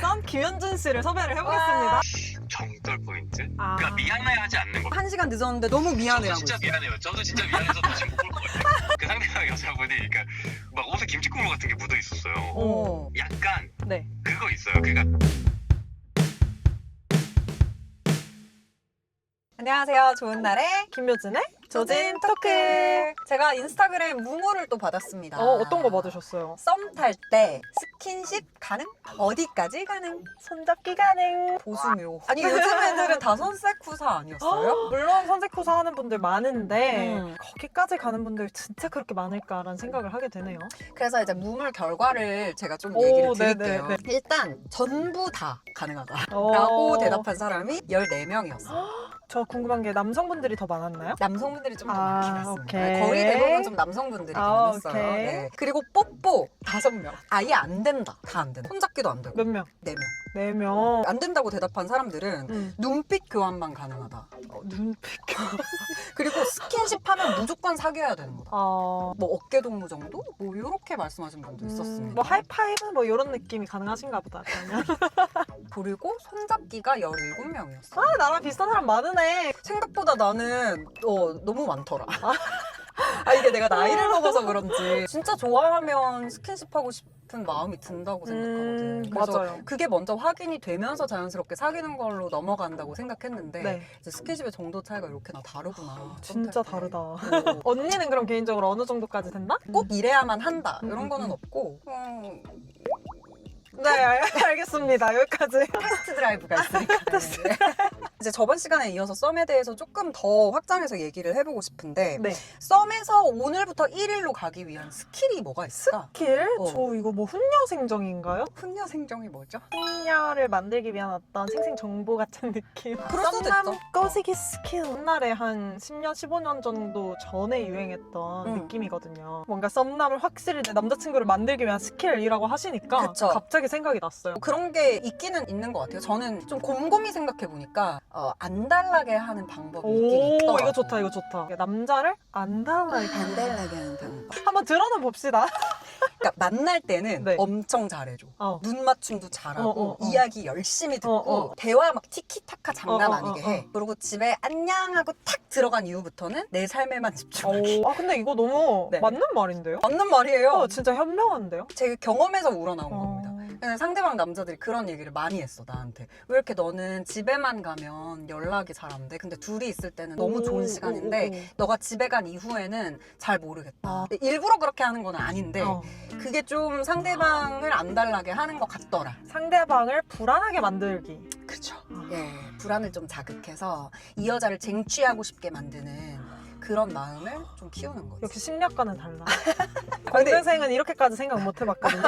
낯선 김현준 씨를 섭외를 해보겠습니다. 정떨 포인트? 아. 그러니까 미안해하지 않는 거. 1시간 늦었는데 너무 저도 미안해하고 진짜 있어. 미안해요. 저도 진짜 미안해서 다시 못 볼 것 같아요. 그 상대방 여자분이 그러니까 막 옷에 김치 국물 같은 게 묻어 있었어요. 어. 약간 네. 그거 있어요. 그러니까 안녕하세요. 좋은 날에 김효진의 조진 토크. 제가 인스타그램 무무를 또 받았습니다. 어떤 거 받으셨어요? 썸 탈 때 스킨십 가능? 어디까지 가능? 손잡기 가능. 보수묘. 아니 요즘 애들은 다 선세쿠사 아니었어요? 물론 선색코사 하는 분들 많은데 음. 거기까지 가는 분들 진짜 그렇게 많을까라는 생각을 하게 되네요. 그래서 이제 무물 결과를 제가 좀 얘기를 드릴게요. 네네네. 일단 전부 다 가능하다 오. 라고 대답한 사람이 14명이었어요. 저 궁금한 게 남성분들이 더 많았나요? 남성분들이 좀 더 아, 많긴 했습니다. 오케이. 거의 대부분 좀 남성분들이긴 아, 했어요. 오케이. 네. 그리고 뽀뽀 5명. 아예 안 된다. 다 안 된다. 손잡기도 안 되고 몇 명? 4명. 4명. 안 된다고 대답한 사람들은 눈빛 교환만 가능하다. 눈빛 교환. 그리고 스킨십 하면 무조건 사귀어야 되는 거다. 어, 뭐 어깨 동무 정도? 뭐 이렇게 말씀하신 분도 있었습니다. 뭐 하이파이브 뭐 이런 느낌이 가능하신가 보다. 그러면. 그리고 손잡기가 17명이었어. 아, 나랑 비슷한 사람 많으네. 생각보다 나는 너무 많더라. 이게 내가 나이를 먹어서 그런지 진짜 좋아하면 스킨십 하고 싶은 마음이 든다고 생각하거든. 그래서 맞아요. 그게 먼저 확인이 되면서 자연스럽게 사귀는 걸로 넘어간다고 생각했는데 네. 이제 스킨십의 정도 차이가 이렇게나 다르구나. 진짜 썸탈 때. 다르다. 언니는 그럼 개인적으로 어느 정도까지 된다? 꼭 이래야만 한다 이런 거는 음. 없고 네, 알겠습니다. 여기까지. 테스트 드라이브가 있으니까. 이제 저번 시간에 이어서 썸에 대해서 조금 더 확장해서 얘기를 해보고 싶은데 네. 썸에서 오늘부터 1일로 가기 위한 스킬이 뭐가 있을까? 킬? 어. 저 이거 뭐 훈녀생정인가요? 훈녀 생정이 뭐죠? 훈녀를 만들기 위한 어떤 생생 정보 같은 느낌. 그럴 수도 썸남 있죠. 꺼지기 스킬. 옛날에 한 10년, 15년 정도 전에 유행했던 느낌이거든요. 뭔가 썸남을 확실히 내 남자친구를 만들기 위한 스킬이라고 하시니까 그쵸. 갑자기 생각이 났어요. 그런 게 있기는 있는 것 같아요. 저는 좀 곰곰이 생각해보니까 안 달라게 하는 방법이 있긴 오, 있더라고요. 이거 좋다, 이거 좋다. 남자를 안 달라게. 안 달라게 하는 방법. 한번 들어는 봅시다. 그러니까 만날 때는 네. 엄청 잘해줘. 어. 눈 맞춤도 잘하고 이야기 열심히 듣고 대화 막 티키타카 장난 아니게 해. 그리고 집에 안녕하고 탁 들어간 이후부터는 내 삶에만 집중하기. 아, 근데 이거 너무 네. 맞는 말인데요? 맞는 말이에요. 진짜 현명한데요? 제 경험에서 우러나온 어. 겁니다. 근데 상대방 남자들이 그런 얘기를 많이 했어 나한테. 왜 이렇게 너는 집에만 가면 연락이 잘 안 돼? 근데 둘이 있을 때는 너무 좋은 시간인데 너가 집에 간 이후에는 잘 모르겠다. 근데 일부러 그렇게 하는 건 아닌데 그게 좀 상대방을 안 달라게 하는 것 같더라. 상대방을 불안하게 만들기. 그쵸. 예, 불안을 좀 자극해서 이 여자를 쟁취하고 싶게 만드는 그런 마음을 좀 키우는 거지. 역시 심리학과는 달라. 근데- 공대생은 이렇게까지 생각 못 해봤거든요.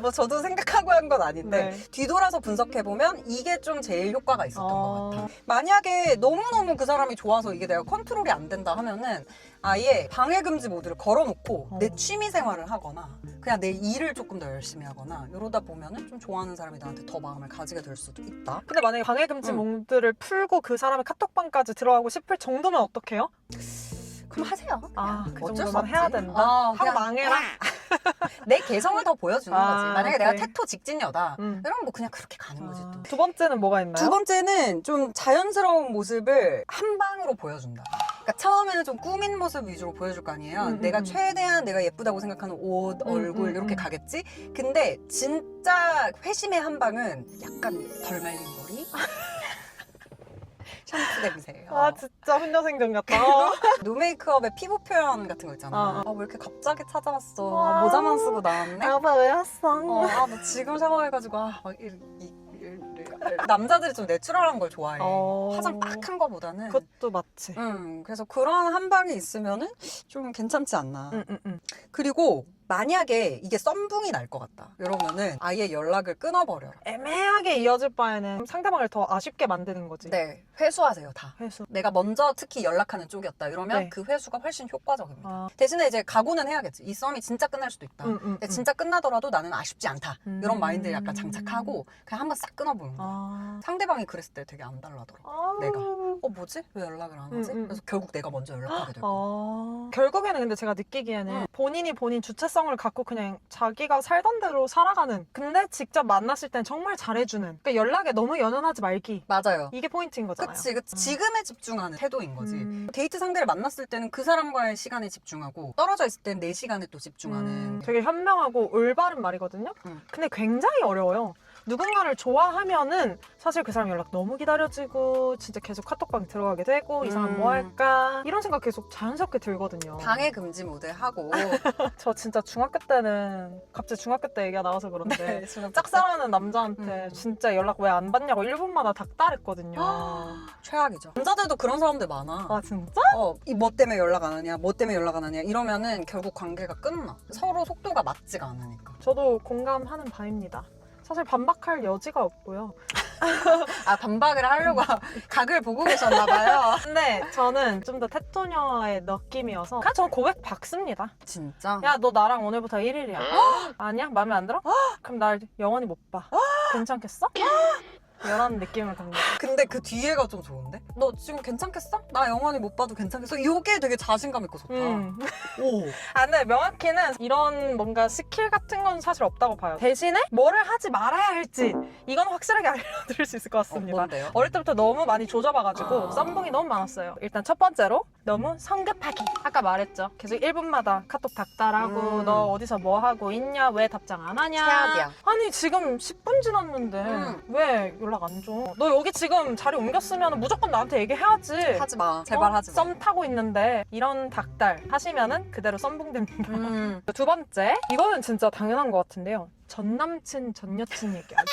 뭐 저도 생각하고 한 건 아닌데 네. 뒤돌아서 분석해보면 이게 좀 제일 효과가 있었던 어. 것 같아. 만약에 너무너무 그 사람이 좋아서 이게 내가 컨트롤이 안 된다 하면은 아예 방해금지 모드를 걸어놓고 내 취미 생활을 하거나 그냥 내 일을 조금 더 열심히 하거나 이러다 보면은 좀 좋아하는 사람이 나한테 더 마음을 가지게 될 수도 있다. 근데 만약에 방해금지 모드를 풀고 그 사람의 카톡방까지 들어가고 싶을 정도면 어떡해요? 그럼 하세요. 그 어쩔 수 정도만 해야 없지. 된다? 하고 그냥 망해라? 내 개성을 더 보여주는 거지. 만약에 내가 오케이. 태토 직진녀다. 음. 그럼 뭐 그냥 그렇게 가는 거지 또. 두 번째는 뭐가 있나요? 두 번째는 좀 자연스러운 모습을 한 방으로 보여준다. 그러니까 처음에는 좀 꾸민 모습 위주로 보여줄 거 아니에요. 내가 최대한 내가 예쁘다고 생각하는 옷, 얼굴 이렇게 가겠지? 근데 진짜 회심의 한 방은 약간 덜 말린 머리? 샴푸 냄새예요. 진짜 훈녀생전 같다. 노메이크업의 피부 표현 같은 거 있잖아. 왜 이렇게 갑자기 찾아왔어. 모자만 쓰고 나왔네? 오빠 왜 왔어? 너 지금 샤워해가지고 남자들이 좀 내추럴한 걸 좋아해. 화장 딱 한 거보다는. 그것도 맞지. 그래서 그런 한 방이 있으면은 좀 괜찮지 않나. 그리고 만약에 이게 썸붕이 날 것 같다 이러면은 아예 연락을 끊어버려라. 애매하게 이어질 바에는 상대방을 더 아쉽게 만드는 거지. 네, 회수하세요 다. 회수. 내가 먼저 특히 연락하는 쪽이었다 이러면 네. 그 회수가 훨씬 효과적입니다. 대신에 이제 각오는 해야겠지. 이 썸이 진짜 끝날 수도 있다. 근데 진짜 끝나더라도 나는 아쉽지 않다. 이런 마인드를 약간 장착하고 그냥 한번 싹 끊어보는 거야. 상대방이 그랬을 때 되게 안 달라더라. 내가 뭐지? 왜 연락을 안 하지? 그래서 결국 내가 먼저 연락하게 되고. 결국에는 근데 제가 느끼기에는 본인이 본인 주체 정체성을 갖고 그냥 자기가 살던 대로 살아가는. 근데 직접 만났을 땐 정말 잘해주는. 그러니까 연락에 너무 연연하지 말기. 맞아요. 이게 포인트인 거잖아요. 그치. 지금에 집중하는 태도인 거지. 음. 데이트 상대를 만났을 때는 그 사람과의 시간에 집중하고 떨어져 있을 땐 내 시간에 또 집중하는. 되게 현명하고 올바른 말이거든요. 근데 굉장히 어려워요. 누군가를 좋아하면은 사실 그 사람 연락 너무 기다려지고 진짜 계속 카톡방 들어가게 되고 이 사람 뭐 할까 이런 생각 계속 자연스럽게 들거든요. 방해 금지 모드 하고. 저 진짜 중학교 때는 갑자기 중학교 때 얘기가 나와서 그런데 지금 짝사랑하는 남자한테 진짜 연락 왜 안 받냐고 1분마다 닥달했거든요. 최악이죠. 남자들도 그런 사람들 많아. 아 진짜? 이 뭐 때문에 연락 안 하냐, 뭐 때문에 연락 안 하냐 이러면은 결국 관계가 끝나. 서로 속도가 맞지가 않으니까. 저도 공감하는 바입니다. 사실 반박할 여지가 없고요. 반박을 하려고 각을 보고 계셨나 봐요. 근데 저는 좀 더 테토녀의 느낌이어서 그냥 전 고백 박습니다. 진짜? 야, 너 나랑 오늘부터 1일이야. 아니야? 마음에 안 들어? 그럼 날 영원히 못 봐. 괜찮겠어? 이런 느낌을 갑니다. 근데 그 뒤에가 좀 좋은데? 너 지금 괜찮겠어? 나 영원히 못 봐도 괜찮겠어? 이게 되게 자신감 있고 좋다. 오. 아, 근데 명확히는 이런 뭔가 스킬 같은 건 사실 없다고 봐요. 대신에 뭐를 하지 말아야 할지 이건 확실하게 알려드릴 수 있을 것 같습니다. 뭔데요? 어릴 때부터 너무 많이 조져봐가지고 썸붕이 너무 많았어요. 일단 첫 번째로 너무 성급하기. 아까 말했죠. 계속 1분마다 카톡 닥달하고 너 어디서 뭐 하고 있냐? 왜 답장 안 하냐? 최악이야. 아니 지금 10분 지났는데 왜 연락 안 줘? 너 여기 지금 자리 옮겼으면 무조건 나한테 얘기해야지. 하지 마. 제발 하지 마. 썸 타고 있는데 이런 닥달 하시면은 그대로 썸붕됩니다. 두 번째, 이거는 진짜 당연한 것 같은데요. 전 남친, 전 여친 얘기하기.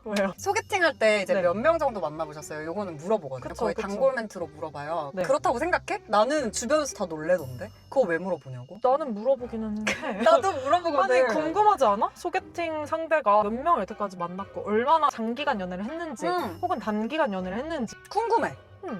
왜요? 소개팅 할 때 이제 네. 몇 명 정도 만나보셨어요? 요거는 물어보거든요. 그쵸, 거의 그쵸. 단골 멘트로 물어봐요. 네. 그렇다고 생각해? 나는 주변에서 다 놀래던데? 그거 왜 물어보냐고? 나는 물어보기는 해. 나도 물어보거든. 아니 궁금하지 않아? 소개팅 상대가 몇 명을 여태까지 만났고 얼마나 장기간 연애를 했는지 혹은 단기간 연애를 했는지. 궁금해.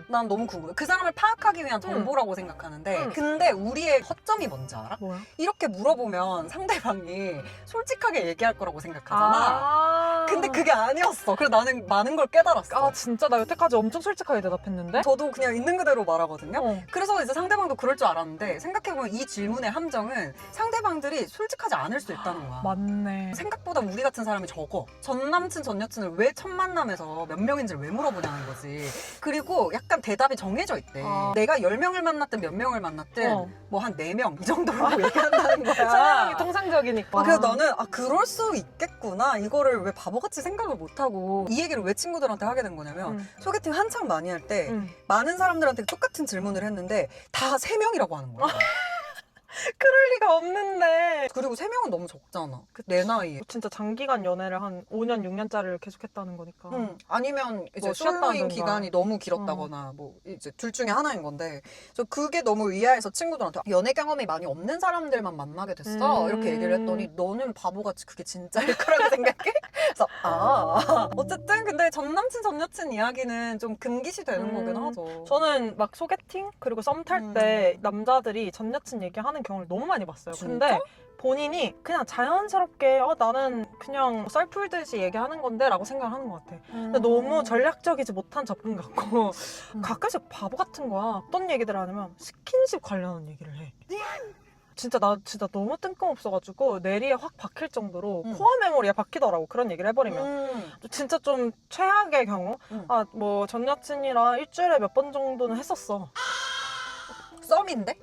난 너무 궁금해. 그 사람을 파악하기 위한 정보라고 생각하는데 근데 우리의 허점이 뭔지 알아? 뭐야? 이렇게 물어보면 상대방이 솔직하게 얘기할 거라고 생각하잖아. 근데 그게 아니었어. 그래서 나는 많은 걸 깨달았어. 아 진짜 나 여태까지 엄청 솔직하게 대답했는데? 저도 그냥 있는 그대로 말하거든요. 어. 그래서 이제 상대방도 그럴 줄 알았는데 생각해보면 이 질문의 함정은 상대방들이 솔직하지 않을 수 있다는 거야. 맞네. 생각보다 우리 같은 사람이 적어. 전 남친, 전 여친을 왜 첫 만남에서 몇 명인지를 왜 물어보냐는 거지. 그리고 약간 대답이 정해져 있대. 내가 10명을 만났든 몇 명을 만났든 뭐 한 4명 이 정도로 얘기한다는 거야. 상황이 통상적이니까. 그래서 나는 그럴 수 있겠구나. 이거를 왜 바보같이 생각을 못하고 이 얘기를 왜 친구들한테 하게 된 거냐면 소개팅 한창 많이 할 때 많은 사람들한테 똑같은 질문을 했는데 다 3명이라고 하는 거야. 그럴 리가 없는데. 그리고 3명은 너무 적잖아. 내 나이에. 진짜 장기간 연애를 한 5년, 6년짜리를 계속했다는 거니까. 아니면 이제 뭐 솔로인 쉬었다든가. 기간이 너무 길었다거나 뭐 이제 둘 중에 하나인 건데 저 그게 너무 의아해서 친구들한테 연애 경험이 많이 없는 사람들만 만나게 됐어 이렇게 얘기를 했더니 너는 바보같이 그게 진짜일 거라고 생각해? 그래서 어쨌든 근데 전 남친 전 여친 이야기는 좀 금기시 되는 거긴 하죠. 저는 막 소개팅 그리고 썸 탈 때 남자들이 전 여친 얘기하는 경우를 너무 많이 봤어요. 진짜? 근데 본인이 그냥 자연스럽게 나는 그냥 썰 풀듯이 얘기하는 건데 라고 생각을 하는 것 같아. 근데 너무 전략적이지 못한 접근 같고 가끔씩 바보 같은 거야. 어떤 얘기들 하냐면 스킨십 관련한 얘기를 해. 진짜 나 진짜 너무 뜬금없어가지고 뇌리에 확 박힐 정도로 코어 메모리에 박히더라고. 그런 얘기를 해버리면. 진짜 좀 최악의 경우 뭐 전 여친이랑 일주일에 몇 번 정도는 했었어. 썸인데?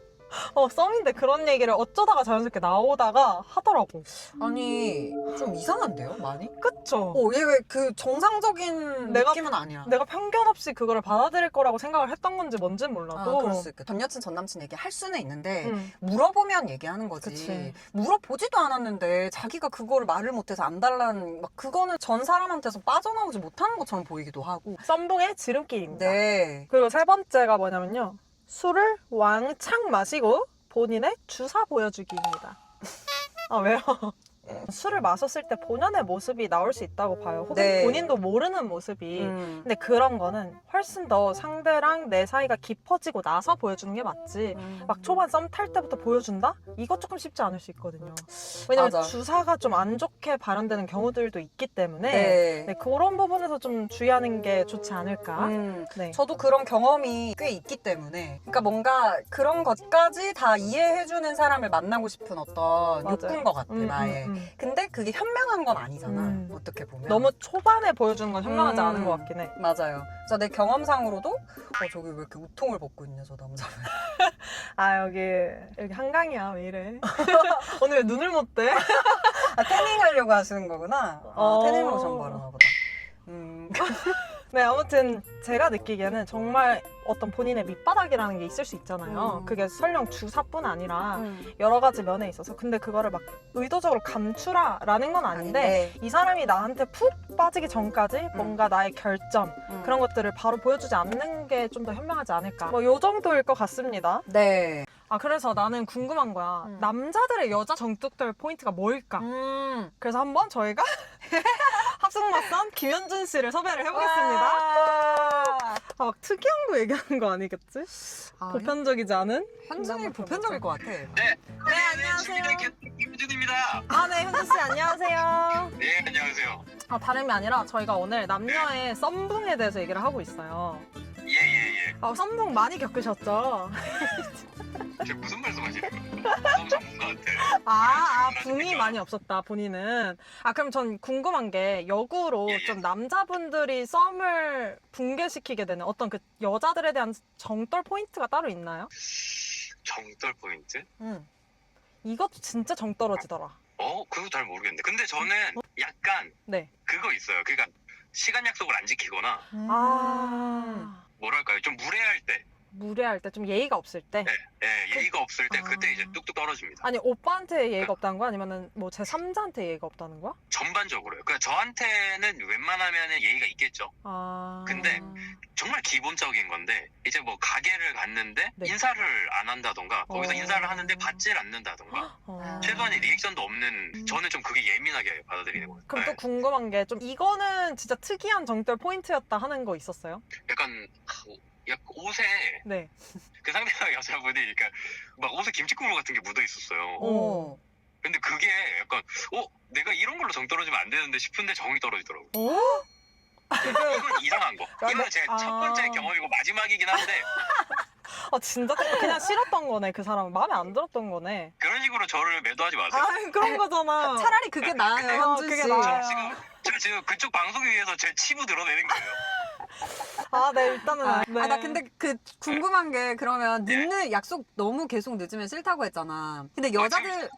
썸인데 그런 얘기를 어쩌다가 자연스럽게 나오다가 하더라고. 아니 좀 이상한데요? 많이? 그쵸? 얘 그 정상적인 느낌은 아니야. 내가 편견 없이 그거를 받아들일 거라고 생각을 했던 건지 뭔진 몰라도. 그럴 수 있겠다. 전 여친 전 남친 얘기 할 수는 있는데 물어보면 얘기하는 거지. 그치. 물어보지도 않았는데 자기가 그거를 말을 못해서 안 달라는 막 그거는 전 사람한테서 빠져나오지 못하는 것처럼 보이기도 하고. 썸붕의 지름길입니다. 네. 그리고 세 번째가 뭐냐면요. 술을 왕창 마시고 본인의 주사 보여주기입니다. 아 왜요? 술을 마셨을 때 본연의 모습이 나올 수 있다고 봐요. 혹은 네. 본인도 모르는 모습이. 근데 그런 거는 훨씬 더 상대랑 내 사이가 깊어지고 나서 보여주는 게 맞지. 막 초반 썸 탈 때부터 보여준다? 이거 조금 쉽지 않을 수 있거든요. 왜냐면 맞아. 주사가 좀 안 좋게 발현되는 경우들도 있기 때문에 네. 네, 그런 부분에서 좀 주의하는 게 좋지 않을까. 네. 저도 그런 경험이 꽤 있기 때문에 그러니까 뭔가 그런 것까지 다 이해해주는 사람을 만나고 싶은 어떤 맞아요. 욕구인 것 같아 나의. 근데 그게 현명한 건 아니잖아. 어떻게 보면. 너무 초반에 보여주는 건 현명하지 음. 않은 것 같긴 해. 맞아요. 그래서 내 경험상으로도 저기 왜 이렇게 우통을 벗고 있냐 저 남자는. 아 여기 한강이야 왜 이래. 오늘 왜 눈을 못 떼? 아, 태닝 하려고 하시는 거구나. 태닝 로션 바르나 보다. 네, 아무튼 제가 느끼기에는 정말 어떤 본인의 밑바닥이라는 게 있을 수 있잖아요. 그게 설령 주사뿐 아니라 여러 가지 면에 있어서. 근데 그거를 막 의도적으로 감추라라는 건 아닌데 이 사람이 나한테 푹 빠지기 전까지 뭔가 나의 결점 그런 것들을 바로 보여주지 않는 게 좀 더 현명하지 않을까. 뭐 요 정도일 것 같습니다. 네. 아 그래서 나는 궁금한 거야. 남자들의 여자 정뚝들 포인트가 뭘까? 그래서 한번 저희가 합숙맞선 김현준 씨를 섭외를 해보겠습니다. 아, 막 특이한 거 얘기하는 거 아니겠지? 보편적이지 않은? 현준이 보편적일 것 같아. 네, 안녕하세요. 김준입니다. 아, 네, 현준 씨 안녕하세요. 네, 안녕하세요. 아, 다름이 아니라 저희가 오늘 남녀의 썸붕에 대해서 얘기를 하고 있어요. 예. 아, 썸붕 많이 겪으셨죠? 지금 무슨 말씀하시는 거예요? 너무 전문가 같아요. 붕이 많이 없었다, 본인은. 아, 그럼 전 궁금한 게 역으로 예. 좀 남자분들이 썸을 붕괴시키게 되는 어떤 그 여자들에 대한 정떨 포인트가 따로 있나요? 정떨 포인트? 이것도 진짜 정 떨어지더라. 그거 잘 모르겠는데. 근데 저는 약간 네. 그거 있어요. 그러니까 시간 약속을 안 지키거나 뭐랄까요, 좀 무례할 때, 무례할 때, 좀 예의가 없을 때. 예의가 없을 때 그때 이제 뚝뚝 떨어집니다. 아니, 오빠한테 예의가 없다는 거야? 아니면은 뭐 제 3자한테 예의가 없다는 거야? 전반적으로요. 그러니까 저한테는 웬만하면 예의가 있겠죠. 근데 정말 기본적인 건데 이제 뭐 가게를 갔는데 네. 인사를 안 한다던가 거기서 인사를 하는데 받질 않는다던가 최소한의 리액션도 없는, 저는 좀 그게 예민하게 받아들이는 거예요. 그럼 또 궁금한 게 좀 이거는 진짜 특이한 정떨 포인트였다 하는 거 있었어요? 약간 옷에 네. 그 상대방 여자분이 그러니까 막 옷에 김치국물 같은 게 묻어 있었어요. 근데 그게 약간 내가 이런 걸로 정 떨어지면 안 되는데 싶은데 정이 떨어지더라고요. 이건 이상한 거. 이건 제 첫 번째 경험이고 마지막이긴 한데 진짜 그냥 싫었던 거네, 그 사람은. 마음에 안 들었던 거네. 그런 식으로 저를 매도하지 마세요. 그런 거잖아. 차라리 그게 나아요, 현준 그게 씨. 나아요. 저 지금 그쪽 방송을 위해서 제 치부 드러내는 거예요. 네, 일단은. 네. 나 근데 그 궁금한 게 그러면 늦는 약속 너무 계속 늦으면 싫다고 했잖아. 근데 여자들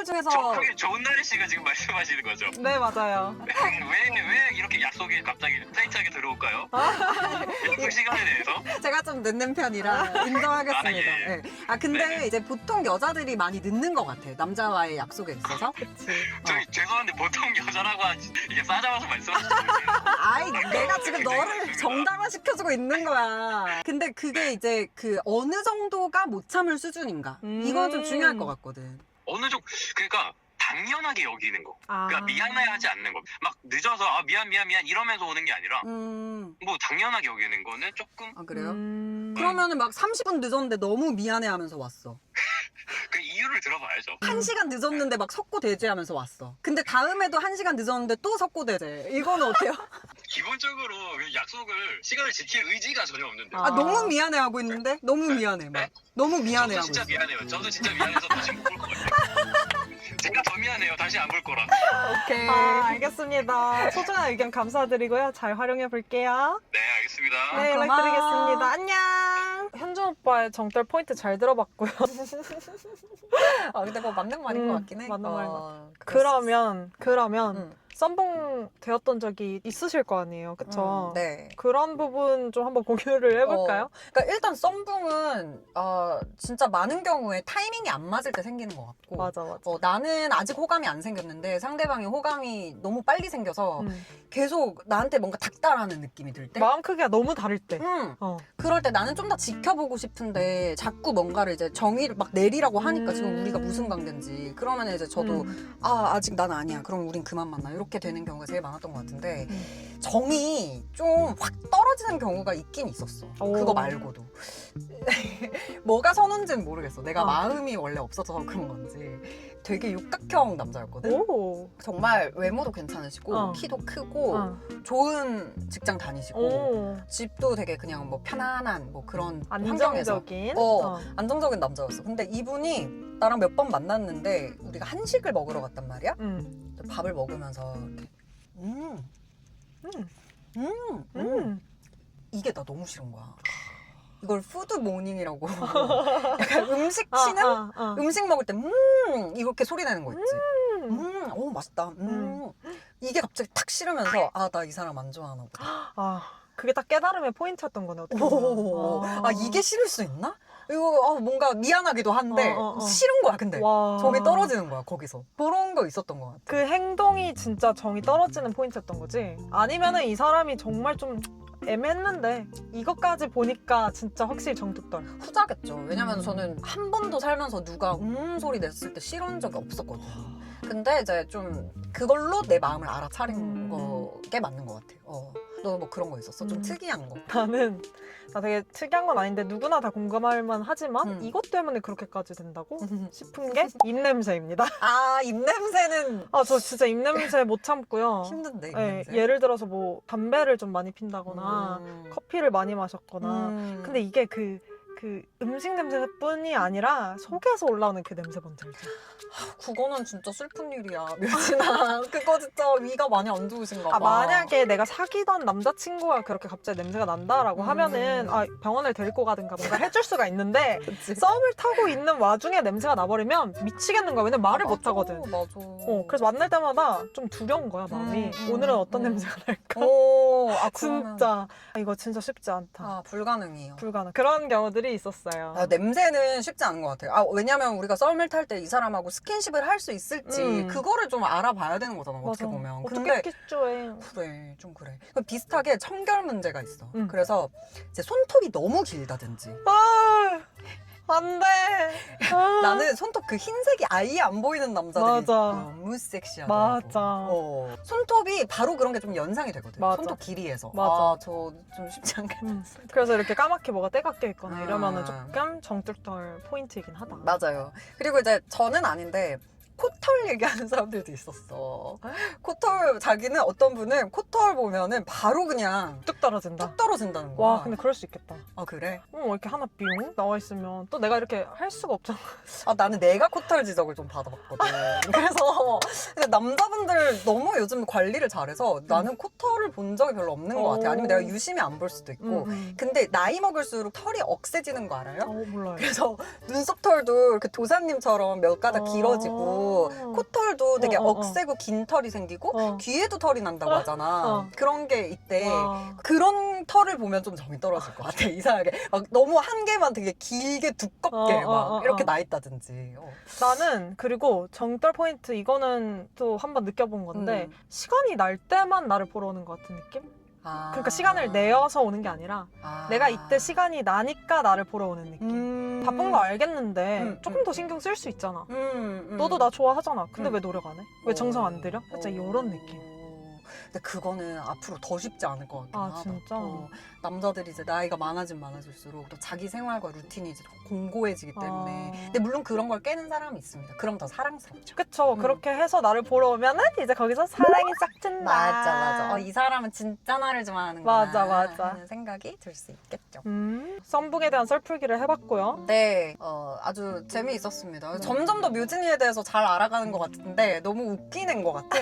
중에서 그게 좋은 나리 씨가 지금 말씀하시는 거죠. 네, 맞아요. 왜 이렇게 약속이 갑자기 타이트하게 들어올까요? 약속 시간에 대해서? 제가 좀 늦는 편이라 인정하겠습니다. 예. 근데 네네. 이제 보통 여자들이 많이 늦는 것 같아. 남자와의 약속에 있어서. 그치. 저희 죄송한데 보통 여자라고 하지 이게 싸잡아서 말씀하시는 거예요. 아이, 내가 지금 너를 정당화 시켜주고 있는 거야. 근데 그게 이제 그 어느 정도가 못 참을 수준인가. 이건 좀 중요할 것 같거든. 어느 정도 그러니까 당연하게 여기는 거. 그러니까 아. 미안해하지 않는 거. 막 늦어서 미안 이러면서 오는 게 아니라 뭐 당연하게 여기는 거는 조금 그래요? 음. 그러면은 막 30분 늦었는데 너무 미안해 하면서 왔어. 그 이유를 들어봐야죠. 1시간 늦었는데 막 석고대죄하면서 왔어. 근데 다음에도 1시간 늦었는데 또 석고대죄. 이거는 어때요? 기본적으로 그 약속을 시간을 지킬 의지가 전혀 없는데. 너무 미안해 하고 있는데? 너무 미안해. 막. 너무 미안해 저도 하고 진짜 있어. 미안해요. 저도 진짜 미안해서 다시 못 볼 것 같아요. 제가 더 미안해요. 다시 안 볼 거라. 오케이. 알겠습니다. 소중한 의견 감사드리고요. 잘 활용해 볼게요. 네, 알겠습니다. 네, 고마워. 연락드리겠습니다. 안녕. 현준 오빠의 정떨 포인트 잘 들어봤고요. 근데 뭐 맞는 말인 것 같긴 해. 맞는 말인 것 그럴 수 그러면 썸붕 되었던 적이 있으실 거 아니에요, 그쵸? 네. 그런 부분 좀 한번 공유를 해볼까요? 그러니까 일단 썸붕은 진짜 많은 경우에 타이밍이 안 맞을 때 생기는 것 같고 맞아. 나는 아직 호감이 안 생겼는데 상대방이 호감이 너무 빨리 생겨서 계속 나한테 뭔가 닥달하는 느낌이 들 때? 마음 크기가 너무 다를 때. 그럴 때 나는 좀 더 지켜보고 싶은데 자꾸 뭔가를 이제 정의를 막 내리라고 하니까 지금 우리가 무슨 관계인지 그러면 이제 저도 아직 난 아니야 그럼 우린 그만 만나 이렇게 되는 경우가 제일 많았던 것 같은데 정이 좀 확 떨어지는 경우가 있긴 있었어. 그거 말고도 뭐가 선운지는 모르겠어. 내가 마음이 원래 없어서 그런 건지 되게 육각형 남자였거든. 오. 정말 외모도 괜찮으시고 키도 크고 좋은 직장 다니시고 집도 되게 그냥 뭐 편안한 뭐 그런 환경에서 안정적인. 안정적인 남자였어. 근데 이분이 나랑 몇 번 만났는데 우리가 한식을 먹으러 갔단 말이야. 밥을 먹으면서 이렇게 이게 나 너무 싫은 거야. 이걸 푸드 모닝이라고 약간 음식 치는 음식 먹을 때 이렇게 소리 내는 거 있지. 오 맛있다. 이게 갑자기 탁 싫으면서 나 이 사람 안 좋아하나 보다. 그게 딱 깨달음의 포인트였던 거네. 어떻게 보면. 이게 싫을 수 있나? 이거 뭔가 미안하기도 한데 싫은 거야. 근데 정이 떨어지는 거야 거기서. 그런 거 있었던 것 같아. 그 행동이 진짜 정이 떨어지는 포인트였던 거지? 아니면은 이 사람이 정말 좀 애매했는데 이것까지 보니까 진짜 확실히 정뚝떨. 후자겠죠. 왜냐면 저는 한 번도 살면서 누가 소리 냈을 때 싫은 적이 없었거든. 근데 이제 좀 그걸로 내 마음을 알아차린 게 맞는 것 같아. 너 뭐 그런 거 있었어? 좀 특이한 거? 나 되게 특이한 건 아닌데 누구나 다 공감할 만하지만 이것 때문에 그렇게까지 된다고 싶은 게 입냄새입니다. 입냄새는 저 진짜 입냄새 못 참고요. 힘든데 입냄새. 예를 들어서 뭐 담배를 좀 많이 핀다거나 커피를 많이 마셨거나 근데 이게 그 음식 냄새뿐이 아니라 속에서 올라오는 그 냄새 뭔지 알죠? 그거는 진짜 슬픈 일이야, 묘진아. 그거 진짜 위가 많이 안 좋으신가 봐. 만약에 내가 사귀던 남자친구가 그렇게 갑자기 냄새가 난다라고 하면은 병원을 데리고 가든가 뭔가 해줄 수가 있는데 썸을 타고 있는 와중에 냄새가 나버리면 미치겠는 거야. 왜냐면 말을 못 하거든. 맞아. 그래서 만날 때마다 좀 두려운 거야, 마음이. 오늘은 어떤 냄새가 날까? 진짜. 이거 진짜 쉽지 않다. 불가능해요. 그런 경우들이 있었어요. 냄새는 쉽지 않은 것 같아요. 왜냐면 우리가 썸을 탈 때 이 사람하고 스킨십을 할 수 있을지 그거를 좀 알아봐야 되는 거잖아. 어떻게 보면. 어떻게 키스해. 그래, 좀 그래. 비슷하게 청결 문제가 있어. 그래서 이제 손톱이 너무 길다든지. 안 돼. 나는 손톱 그 흰색이 아예 안 보이는 남자들이 맞아. 너무 섹시하더라고. 맞아. 손톱이 바로 그런 게 좀 연상이 되거든. 맞아. 손톱 길이에서. 맞아. 저 좀 쉽지 않겠다. 그래서 이렇게 까맣게 뭐가 때가 껴 있거나 이러면은 조금 정뚝떨 포인트이긴 하다. 맞아요. 그리고 이제 저는 아닌데 코털 얘기하는 사람들도 있었어. 코털, 자기는 어떤 분은 코털 보면은 바로 그냥 뚝 떨어진다. 뚝 떨어진다는 거야. 와, 근데 그럴 수 있겠다. 그래? 이렇게 하나 뿅 나와 있으면 또 내가 이렇게 할 수가 없잖아. 나는 내가 코털 지적을 좀 받아봤거든. 그래서 근데 남자분들 너무 요즘 관리를 잘해서 나는 코털을 본 적이 별로 없는 것 같아. 아니면 내가 유심히 안 볼 수도 있고. 근데 나이 먹을수록 털이 억세지는 거 알아요? 몰라요. 그래서 눈썹털도 이렇게 도사님처럼 몇 가닥 길어지고 콧털도 되게 억세고 긴 털이 생기고 귀에도 털이 난다고 하잖아. 그런 게 있대. 그런 털을 보면 좀 정이 떨어질 것 같아. 이상하게 막 너무 한 개만 되게 길게 두껍게 막 이렇게 나 있다든지. 나는 그리고 정떨 포인트 이거는 또 한번 느껴본 건데 시간이 날 때만 나를 보러 오는 것 같은 느낌? 그러니까 시간을 내어서 오는 게 아니라 내가 이때 시간이 나니까 나를 보러 오는 느낌. 바쁜 거 알겠는데 조금 더 신경 쓸 수 있잖아. 너도 나 좋아하잖아. 근데 왜 노력 안 해? 왜 정성 안 들여? 진짜 이런 느낌. 근데 그거는 앞으로 더 쉽지 않을 것 같긴 하다. 진짜? 남자들이 이제 나이가 많아지면 많아질수록 또 자기 생활과 루틴이 이제 공고해지기 때문에. 근데 물론 그런 걸 깨는 사람이 있습니다. 그럼 더 사랑스럽죠. 그쵸. 그렇게 해서 나를 보러 오면은 이제 거기서 사랑이 싹 튼다. 맞아. 이 사람은 진짜 나를 좋아하는구나. 맞아. 하는 생각이 들 수 있겠죠. 썸붕에 대한 썰풀기를 해봤고요. 네, 아주 재미있었습니다. 점점 더 묘진이에 대해서 잘 알아가는 것 같은데 너무 웃기는 것 같아.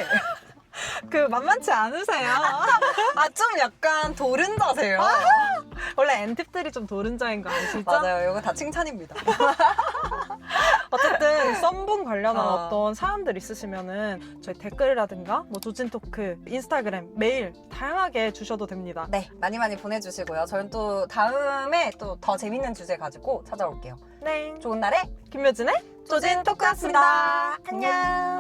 만만치 않으세요. 좀 약간 도른자세요. 원래 엔팁들이 좀 도른자인 거 아시죠? 맞아요. 이거 다 칭찬입니다. 어쨌든 썸분 관련한 아. 어떤 사연들 있으시면은 저희 댓글이라든가 뭐 조진 토크, 인스타그램, 메일 다양하게 주셔도 됩니다. 네, 많이 많이 보내주시고요. 저는 또 다음에 또 더 재밌는 주제 가지고 찾아올게요. 네. 좋은 날에 김효진의 조진 토크였습니다. 안녕.